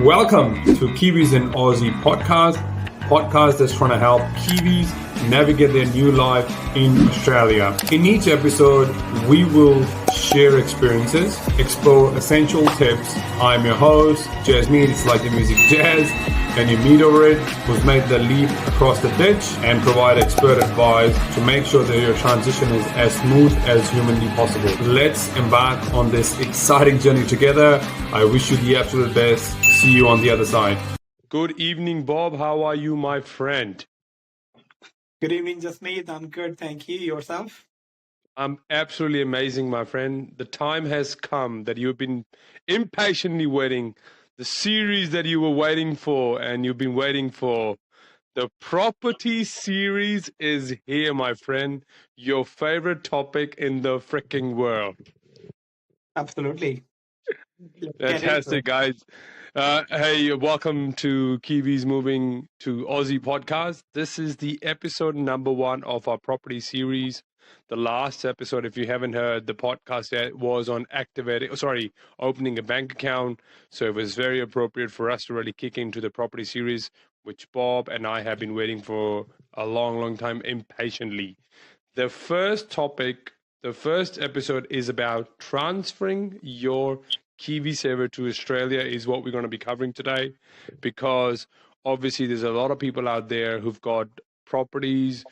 Welcome to Kiwis and Aussie podcast that's trying to help Kiwis navigate their new life in Australia. In each episode, we will share experiences, explore essential tips. I'm your host, Jaasmeet, it's like the music jazz, and you meet over it, who's made the leap across the ditch and provide expert advice to make sure that your transition is as smooth as humanly possible. Let's embark on this exciting journey together. I wish you the absolute best. See you on the other side. Good evening, Bob. How are you, my friend? Good evening, Jaasmeet. I'm good, thank you. Yourself? I'm absolutely amazing, my friend. The time has come that you've been impatiently waiting. The series that you were waiting for and you've been waiting for. The property series is here, my friend. Your favorite topic in the freaking world. Absolutely. Fantastic, guys. Hey, welcome to Kiwis Moving to Aussie podcast. This is the episode number 1 of our property series. The last episode, if you haven't heard, the podcast was on opening a bank account. So it was very appropriate for us to really kick into the property series, which Bob and I have been waiting for a long, long time impatiently. The first episode is about transferring your KiwiSaver to Australia is what we're going to be covering today, because obviously there's a lot of people out there who've got properties.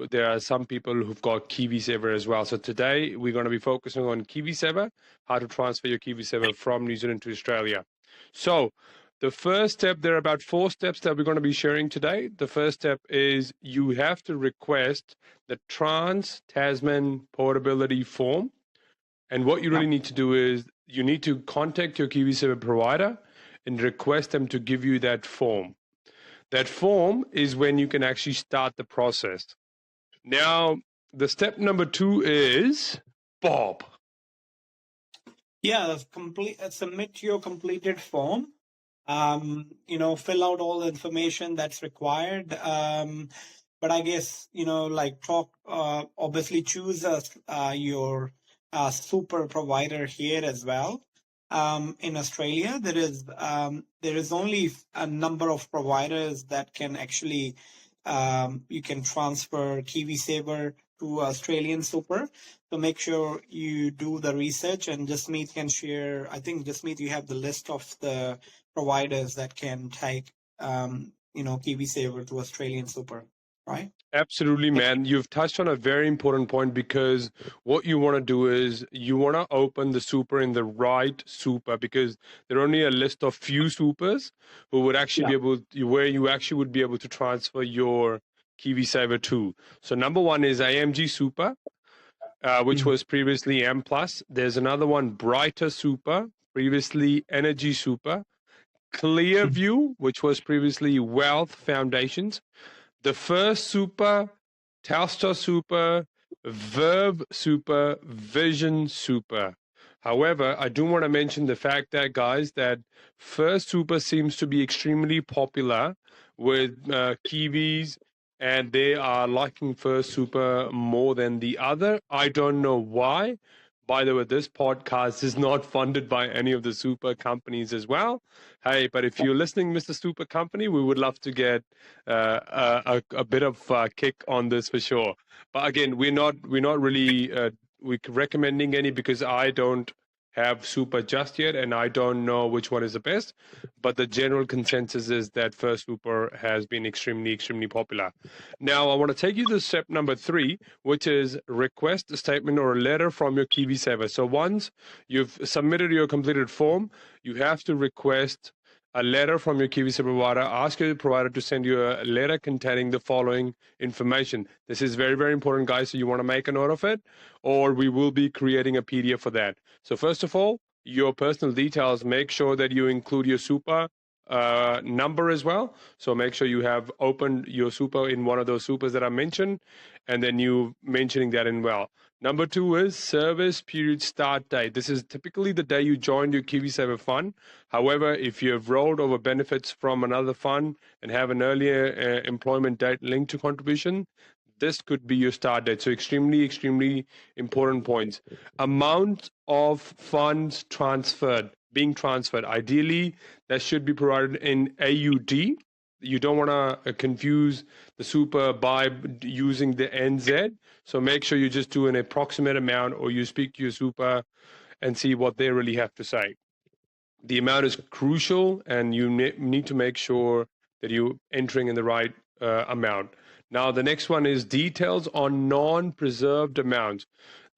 There are some people who've got KiwiSaver as well. So today we're going to be focusing on KiwiSaver, how to transfer your KiwiSaver from New Zealand to Australia. So the first step, there are about 4 steps that we're going to be sharing today. The first step is you have to request the Trans-Tasman Portability form. And what you really need to do is you need to contact your KiwiSaver provider and request them to give you that form. That form is when you can actually start the process. Now, the step number 2 is, Bob. Yeah, submit your completed form. Fill out all the information that's required. But I guess, obviously choose your super provider here as well. In Australia, there is only a number of providers that can actually you can transfer KiwiSaver to Australian Super. So make sure you do the research, and Jaasmeet can share. I think Jaasmeet, you have the list of the providers that can take KiwiSaver to Australian Super, right? Absolutely, man. You've touched on a very important point, because what you want to do is you want to open the super in the right super, because there are only a list of few supers who would actually where you actually would be able to transfer your KiwiSaver to. So number 1 is AMG Super, which was previously M+. There's another one, Brighter Super, previously Energy Super, Clearview, which was previously Wealth Foundations, The First Super, Telstra Super, Verve Super, Vision Super. However, I do want to mention the fact that, guys, that First Super seems to be extremely popular with Kiwis, and they are liking First Super more than the other. I don't know why. By the way, this podcast is not funded by any of the super companies as well. Hey, but if you're listening, Mr. Super Company, we would love to get a bit of kick on this for sure. But again, we're not really we're recommending any, because I don't have super just yet, and I don't know which one is the best. But the general consensus is that First Super has been extremely, extremely popular. Now, I want to take you to step number 3, which is request a statement or a letter from your KiwiSaver. So once you've submitted your completed form, you have to request a letter from your KiwiSaver provider. Ask your provider to send you a letter containing the following information. This is very, very important, guys, so you want to make a note of it, or we will be creating a PDF for that. So first of all, your personal details. Make sure that you include your super number as well. So make sure you have opened your super in one of those supers that I mentioned, and then you mentioning that in well. Number 2 is service period start date. This is typically the day you joined your KiwiSaver fund. However, if you have rolled over benefits from another fund and have an earlier employment date linked to contribution, this could be your start date. So extremely, extremely important points. Amount of funds transferred. being transferred. Ideally, that should be provided in AUD. You don't want to confuse the super by using the NZ. So make sure you just do an approximate amount, or you speak to your super and see what they really have to say. The amount is crucial, and you need to make sure that you're entering in the right amount. Now, the next one is details on non-preserved amounts.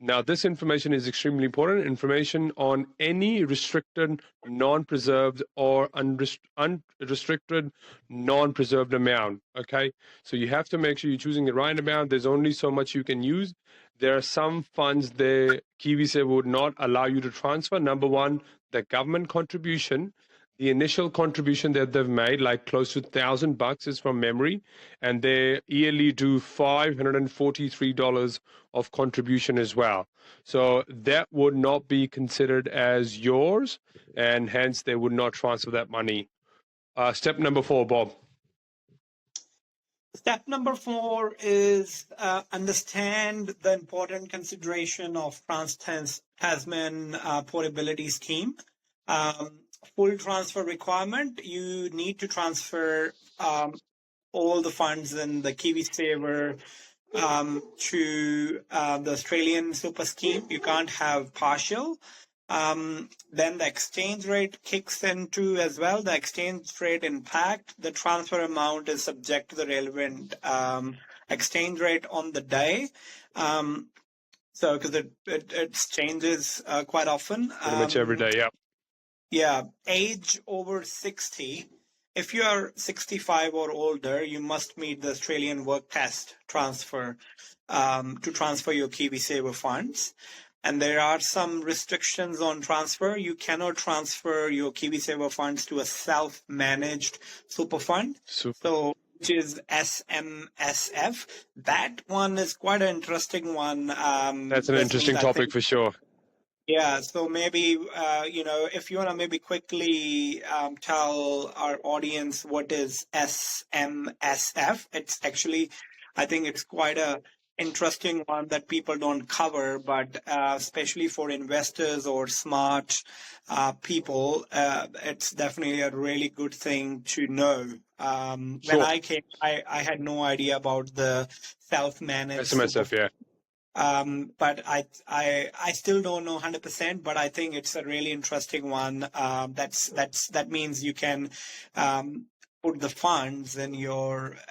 Now, this information is extremely important. Information on any restricted, non-preserved, or unrestricted, non-preserved amount. Okay, so you have to make sure you're choosing the right amount. There's only so much you can use. There are some funds the KiwiSaver would not allow you to transfer. Number one, the government contribution. The initial contribution that they've made, like close to $1,000, is from memory, and they yearly do $543 of contribution as well. So that would not be considered as yours, and hence they would not transfer that money. Step number 4, Bob. Step number 4 is understand the important consideration of Trans-Tasman Portability Scheme. Full transfer requirement, you need to transfer all the funds in the KiwiSaver to the Australian super scheme. You can't have partial. Then the exchange rate kicks in too as well. The exchange rate impact, the transfer amount is subject to the relevant exchange rate on the day. So because it changes quite often. Pretty much every day, yeah. Yeah, age over 60. If you are 65 or older, you must meet the Australian work test transfer to transfer your KiwiSaver funds. And there are some restrictions on transfer. You cannot transfer your KiwiSaver funds to a self-managed super fund. So, which is SMSF. That one is quite an interesting one. That's an interesting topic for sure. Yeah, so maybe, if you want to maybe quickly tell our audience what is SMSF, it's actually, I think it's quite a interesting one that people don't cover, but especially for investors or smart people, it's definitely a really good thing to know. When I came, I had no idea about the self-managed SMSF, yeah. But I still don't know 100%, but I think it's a really interesting one. That means you can put the funds in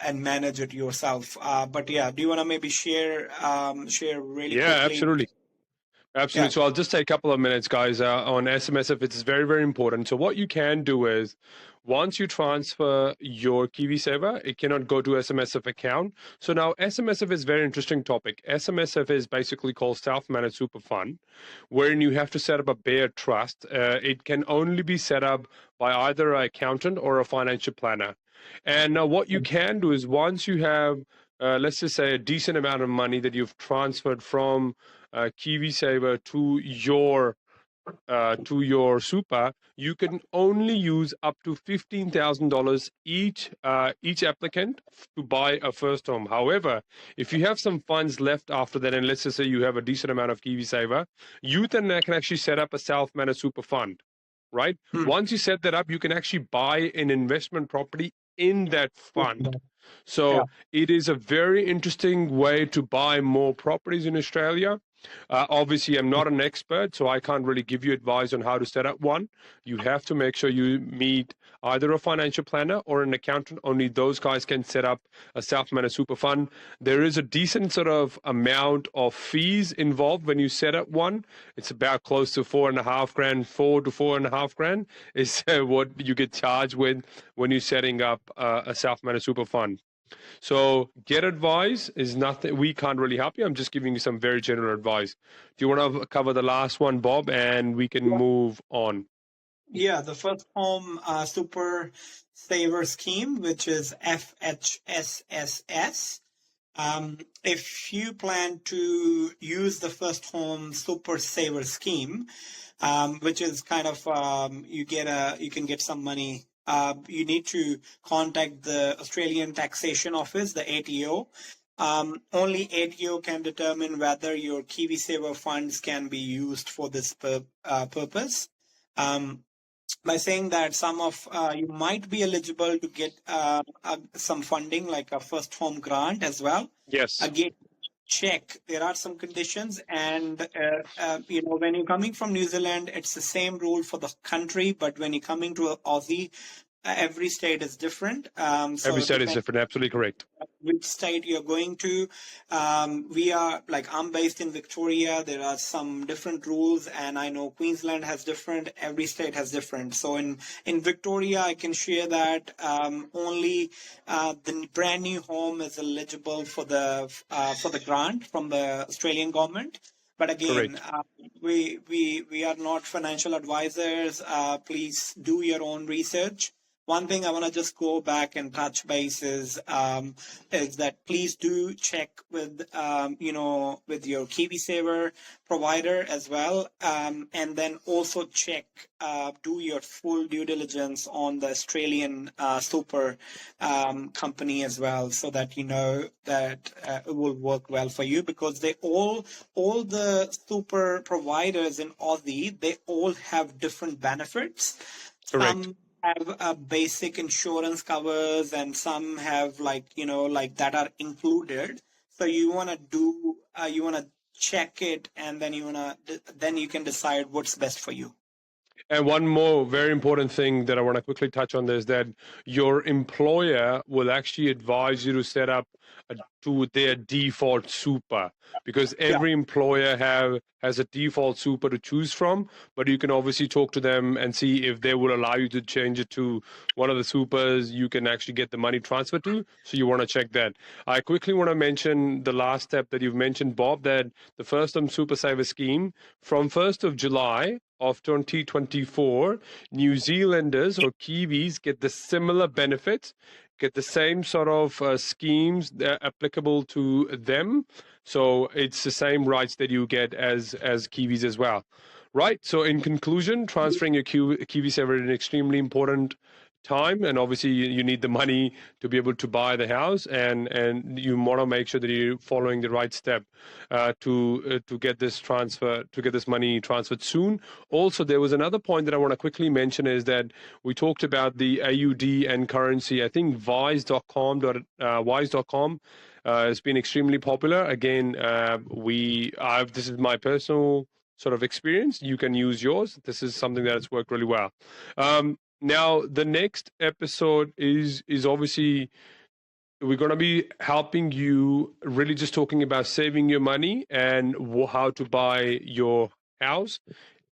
and manage it yourself. But yeah, do you want to maybe share really quickly? Yeah, absolutely. Absolutely. Yeah. So I'll just take a couple of minutes, guys, on SMSF. It's very, very important. So what you can do is, once you transfer your KiwiSaver, it cannot go to SMSF account. So now SMSF is a very interesting topic. SMSF is basically called Self-Managed Super Fund, wherein you have to set up a bare trust. It can only be set up by either an accountant or a financial planner. And now what you can do is, once you have, let's just say, a decent amount of money that you've transferred from KiwiSaver to your super, you can only use up to $15,000 each applicant to buy a first home. However, if you have some funds left after that, and let's just say you have a decent amount of KiwiSaver, you then can actually set up a self-managed super fund, right? Once you set that up, you can actually buy an investment property in that fund. So it is a very interesting way to buy more properties in Australia. Obviously, I'm not an expert, so I can't really give you advice on how to set up one. You have to make sure you meet either a financial planner or an accountant. Only those guys can set up a self-managed super fund. There is a decent sort of amount of fees involved when you set up one. It's about close to $4,500, $4,000 to $4,500 is what you get charged with when you're setting up a self-managed super fund. So get advice is nothing. We can't really help you. I'm just giving you some very general advice. Do you want to cover the last one, Bob, and we can move on? Yeah, the first home super saver scheme, which is FHSSS. If you plan to use the first home super saver scheme, which is kind of you can get some money. You need to contact the Australian Taxation Office, the ATO. Only ATO can determine whether your KiwiSaver funds can be used for this purpose. by saying that some of you might be eligible to get some funding like a first home grant as well. Yes. Again, check, there are some conditions, and when you're coming from New Zealand, it's the same rule for the country, but when you're coming to Aussie, every state is different. Every So state is depending different. Absolutely correct. which state you're going to. We are like, I'm based in Victoria. There are some different rules, and I know Queensland has different. Every state has different. So in Victoria, I can share that only the brand new home is eligible for the grant from the Australian government. But again, we are not financial advisors. Please do your own research. One thing I want to just go back and touch base is that please do check with with your KiwiSaver provider as well, and then also check, do your full due diligence on the Australian super company as well, so that you know that it will work well for you, because they all the super providers in Aussie, they all have different benefits. Correct. Some have basic insurance covers, and some have like that are included. So you want to check it, and then you can decide what's best for you. And one more very important thing that I want to quickly touch on is that your employer will actually advise you to set up to their default super, because every employer has a default super to choose from, but you can obviously talk to them and see if they will allow you to change it to one of the supers you can actually get the money transferred to. So you want to check that. I quickly want to mention the last step that you've mentioned, Bob, that the First Home Super Saver scheme from 1st of July of 2024, New Zealanders or Kiwis get the similar benefits, get the same sort of schemes that are applicable to them. So it's the same rights that you get as Kiwis as well. Right. So in conclusion, transferring your KiwiSaver is an extremely important time, and obviously you need the money to be able to buy the house, and you want to make sure that you're following the right step to get this money transferred soon. Also, there was another point that I want to quickly mention, is that we talked about the AUD and currency. I think wise.com has been extremely popular. Again, this is my personal sort of experience. You can use yours. This is something that has worked really well. Now, the next episode is obviously we're going to be helping you, really just talking about saving your money and how to buy your house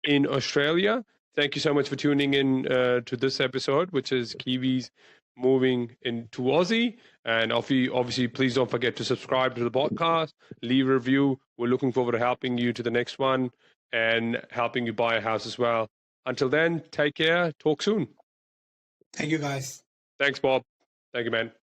in Australia. Thank you so much for tuning in to this episode, which is Kiwis moving into Aussie. And obviously, please don't forget to subscribe to the podcast, leave a review. We're looking forward to helping you to the next one and helping you buy a house as well. Until then, take care. Talk soon. Thank you, guys. Thanks, Bob. Thank you, man.